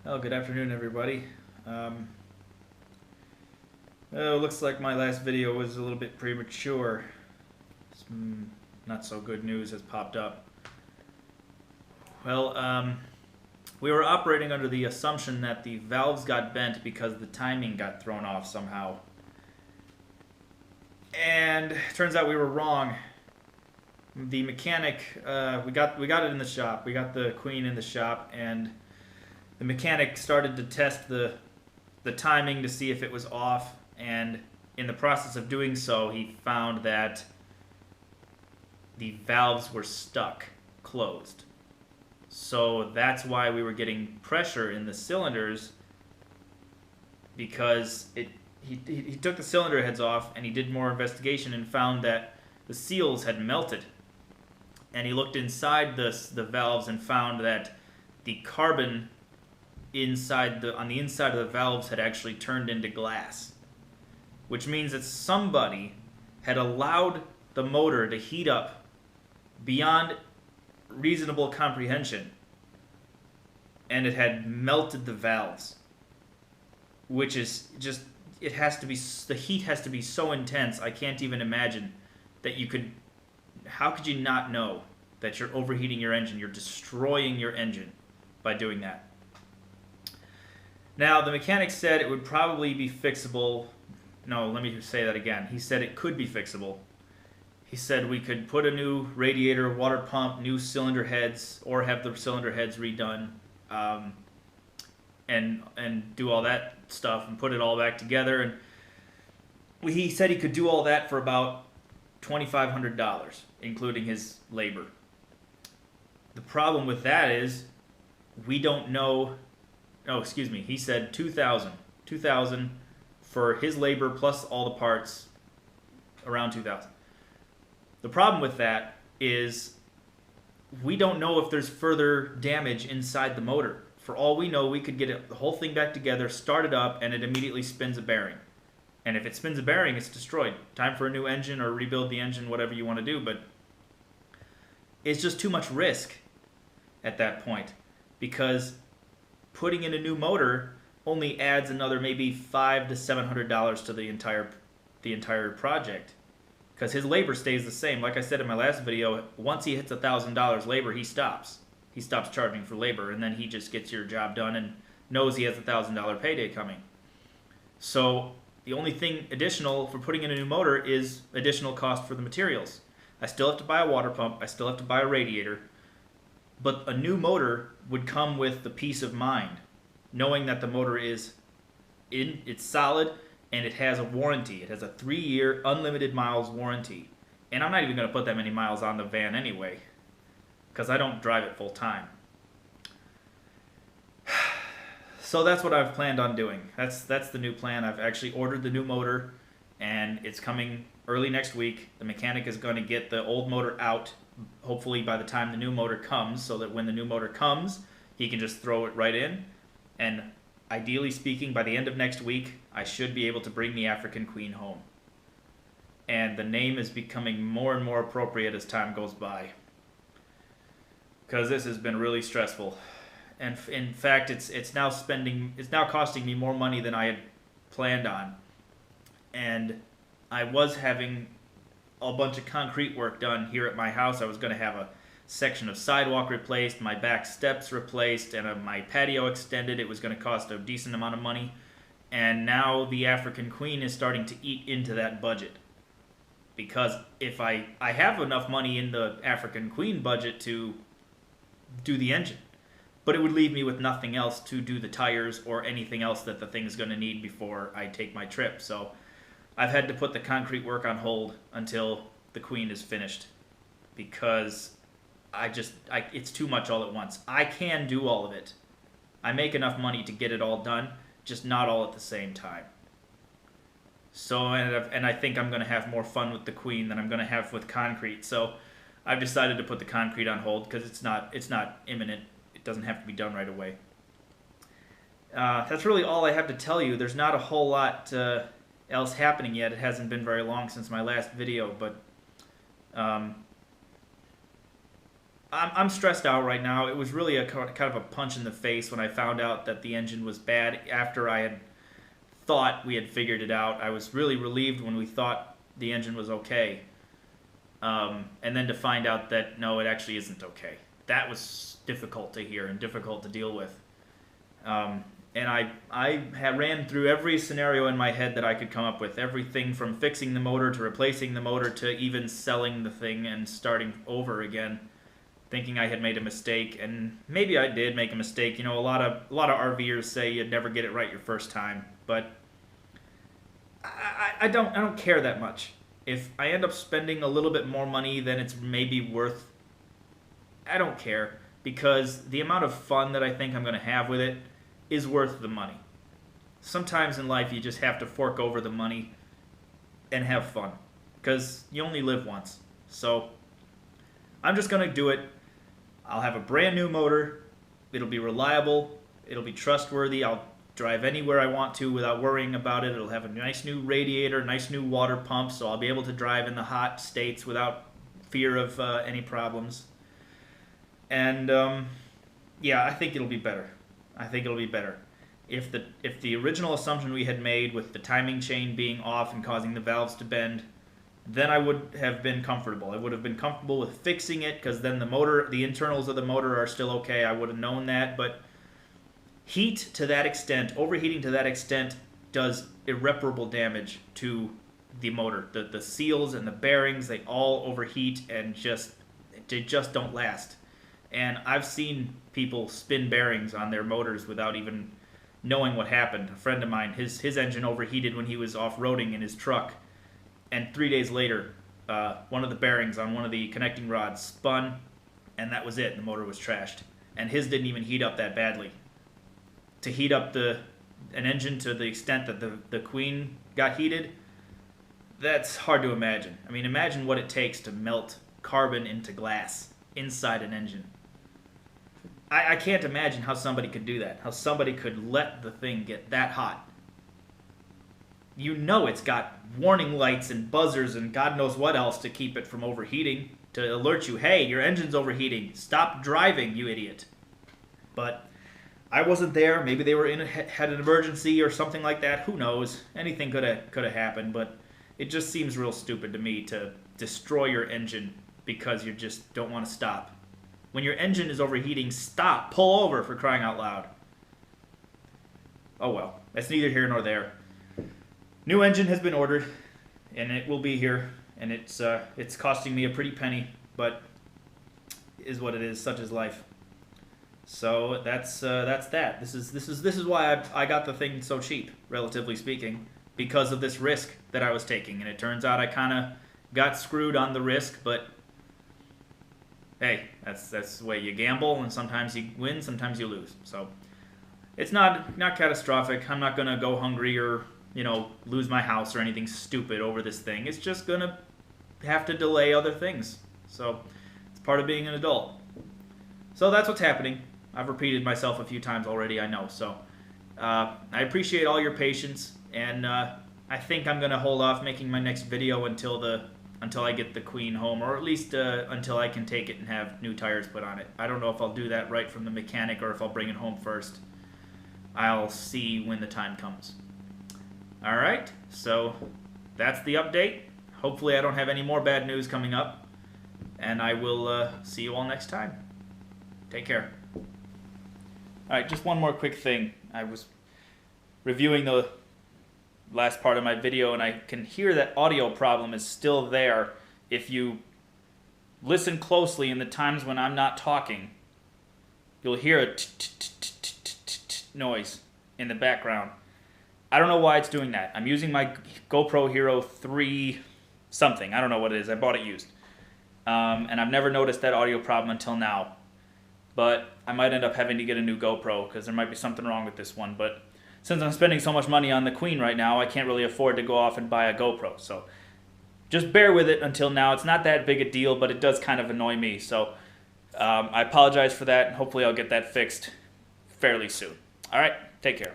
Well, good afternoon, everybody. Looks like my last video was a little bit premature. Some not so good news has popped up. Well, we were operating under the assumption that the valves got bent because the timing got thrown off somehow. And it turns out we were wrong. The mechanic, we got it in the shop. We got the Queen in the shop, and the mechanic started to test the timing to see if it was off, and in the process of doing so, he found that the valves were stuck, closed. So that's why we were getting pressure in the cylinders, because he took the cylinder heads off and he did more investigation and found that the seals had melted. And he looked inside the valves and found that the carbon on the inside of the valves had actually turned into glass, which means that somebody had allowed the motor to heat up beyond reasonable comprehension, and it had melted the valves, which is just, it has to be, the heat has to be so intense. I can't even imagine that how could you not know that you're overheating your engine? You're destroying your engine by doing that. Now, the mechanic said it would probably be fixable. No, let me say that again. He said it could be fixable. He said we could put a new radiator, water pump, new cylinder heads, or have the cylinder heads redone, and do all that stuff and put it all back together. And he said he could do all that for about $2,500, including his labor. The problem with that is we don't know. Oh, excuse me. He said $2,000 for his labor plus all the parts, around $2,000. The problem with that is we don't know if there's further damage inside the motor. For all we know, we could get the whole thing back together, start it up, and it immediately spins a bearing. And if it spins a bearing, it's destroyed. Time for a new engine or rebuild the engine, whatever you want to do. But it's just too much risk at that point, because putting in a new motor only adds another maybe $500 to $700 to the entire project, because his labor stays the same. Like I said in my last video, once he hits $1,000 labor, he stops charging for labor, and then he just gets your job done and knows he has $1,000 payday coming. So the only thing additional for putting in a new motor is additional cost for the materials. I still have to buy a water pump, I still have to buy a radiator, but a new motor would come with the peace of mind, knowing that the motor it's solid, and it has a warranty. It has a 3-year unlimited miles warranty. And I'm not even going to put that many miles on the van anyway, because I don't drive it full time. So that's what I've planned on doing. That's the new plan. I've actually ordered the new motor, and it's coming early next week. The mechanic is going to get the old motor out, hopefully by the time the new motor comes, so that when the new motor comes, he can just throw it right in. And ideally speaking, by the end of next week, I should be able to bring the African Queen home. And the name is becoming more and more appropriate as time goes by, because this has been really stressful. And in fact, it's now costing me more money than I had planned on. And I was having a bunch of concrete work done here at my house. I was going to have a section of sidewalk replaced, my back steps replaced, and my patio extended. It was going to cost a decent amount of money. And now the African Queen is starting to eat into that budget. Because if I have enough money in the African Queen budget to do the engine, but it would leave me with nothing else to do the tires or anything else that the thing's going to need before I take my trip. So I've had to put the concrete work on hold until the Queen is finished, because it's too much all at once. I can do all of it. I make enough money to get it all done, just not all at the same time. So, and I think I'm going to have more fun with the Queen than I'm going to have with concrete. So I've decided to put the concrete on hold, because it's not imminent. It doesn't have to be done right away. That's really all I have to tell you. There's not a whole lot else happening yet. It hasn't been very long since my last video, but I'm stressed out right now. It was really a kind of a punch in the face when I found out that the engine was bad after I had thought we had figured it out. I was really relieved when we thought the engine was okay. And then to find out that no, it actually isn't okay. That was difficult to hear and difficult to deal with. And I had ran through every scenario in my head that I could come up with. Everything from fixing the motor to replacing the motor to even selling the thing and starting over again, thinking I had made a mistake. And maybe I did make a mistake. You know, a lot of RVers say you'd never get it right your first time, but I don't care that much. If I end up spending a little bit more money than it's maybe worth, I don't care, because the amount of fun that I think I'm going to have with it is worth the money. Sometimes in life you just have to fork over the money and have fun, because you only live once. So I'm just going to do it. I'll have a brand new motor. It'll be reliable. It'll be trustworthy. I'll drive anywhere I want to without worrying about it. It'll have a nice new radiator, nice new water pump, so I'll be able to drive in the hot states without fear of any problems. And yeah, I think it'll be better. I think it'll be better. If the original assumption we had made with the timing chain being off and causing the valves to bend, then I would have been comfortable. I would have been comfortable with fixing it, because then the internals of the motor are still okay. I would have known that, but heat to that extent, overheating to that extent, does irreparable damage to the motor. The seals and the bearings, they all overheat and they just don't last. And I've seen people spin bearings on their motors without even knowing what happened. A friend of mine, his engine overheated when he was off-roading in his truck, and 3 days later, one of the bearings on one of the connecting rods spun, and that was it. The motor was trashed. And his didn't even heat up that badly. To heat up an engine to the extent that the Queen got heated, that's hard to imagine. I mean, imagine what it takes to melt carbon into glass inside an engine. I can't imagine how somebody could do that, how somebody could let the thing get that hot. You know it's got warning lights and buzzers and God knows what else to keep it from overheating, to alert you, hey, your engine's overheating, stop driving, you idiot. But I wasn't there. Maybe they were had an emergency or something like that. Who knows? Anything could have happened, but it just seems real stupid to me to destroy your engine because you just don't want to stop. When your engine is overheating, stop. Pull over, for crying out loud. Oh well, that's neither here nor there. New engine has been ordered, and it will be here, and it's costing me a pretty penny, but is what it is. Such is life. So that's that. This is why I got the thing so cheap, relatively speaking, because of this risk that I was taking. And it turns out I kind of got screwed on the risk, but hey, that's the way you gamble, and sometimes you win, sometimes you lose. So it's not catastrophic. I'm not gonna go hungry or lose my house or anything stupid over this thing. It's just gonna have to delay other things. So it's part of being an adult. So that's what's happening. I've repeated myself a few times already, I know. So I appreciate all your patience, and I think I'm gonna hold off making my next video until I get the Queen home, or at least until I can take it and have new tires put on it. I don't know if I'll do that right from the mechanic or if I'll bring it home first. I'll see when the time comes. All right, so that's the update. Hopefully I don't have any more bad news coming up, and I will see you all next time. Take care. All right, just one more quick thing. I was reviewing the last part of my video, and I can hear that audio problem is still there. If you listen closely in the times when I'm not talking, you'll hear a noise in the background. I don't know why it's doing that. I'm using my GoPro Hero 3 something. I don't know what it is. I bought it used. And I've never noticed that audio problem until now. But I might end up having to get a new GoPro because there might be something wrong with this one. But since I'm spending so much money on the Queen right now, I can't really afford to go off and buy a GoPro. So just bear with it until now. It's not that big a deal, but it does kind of annoy me. So I apologize for that, and hopefully I'll get that fixed fairly soon. All right, take care.